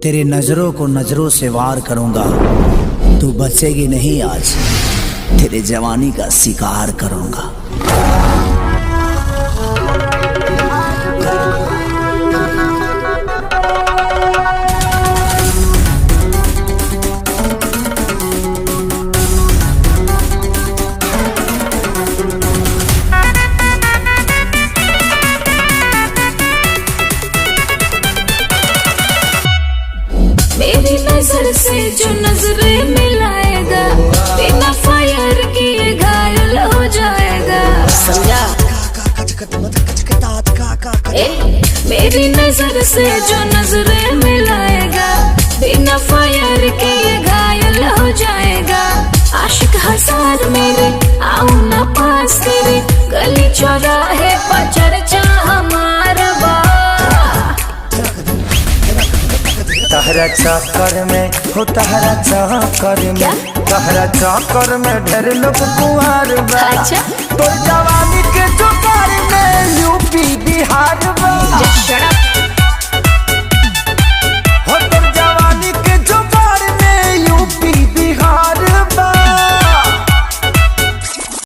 तेरे नजरों को नजरों से वार करूंगा, तू बचेगी नहीं आज, तेरे जवानी का शिकार करूंगा। मेरी नजर से जो नजरें मिलाएगा, बिना फायर किए घायल हो जाएगा। समझा? मेरी नजर से जो नजरें मिलाएगा, बिना फायर किए घायल हो जाएगा। आशिक हजार मेरे, आऊं ना पास तेरे, गली चौराहे पर चर्चा हमारा बा। तहरा चक्कर में हो, तहरा चक्कर में, तहरा चक्कर में ढेर लोग कुंवार बा। अच्छा? तो जवानी के चक्कर में यूं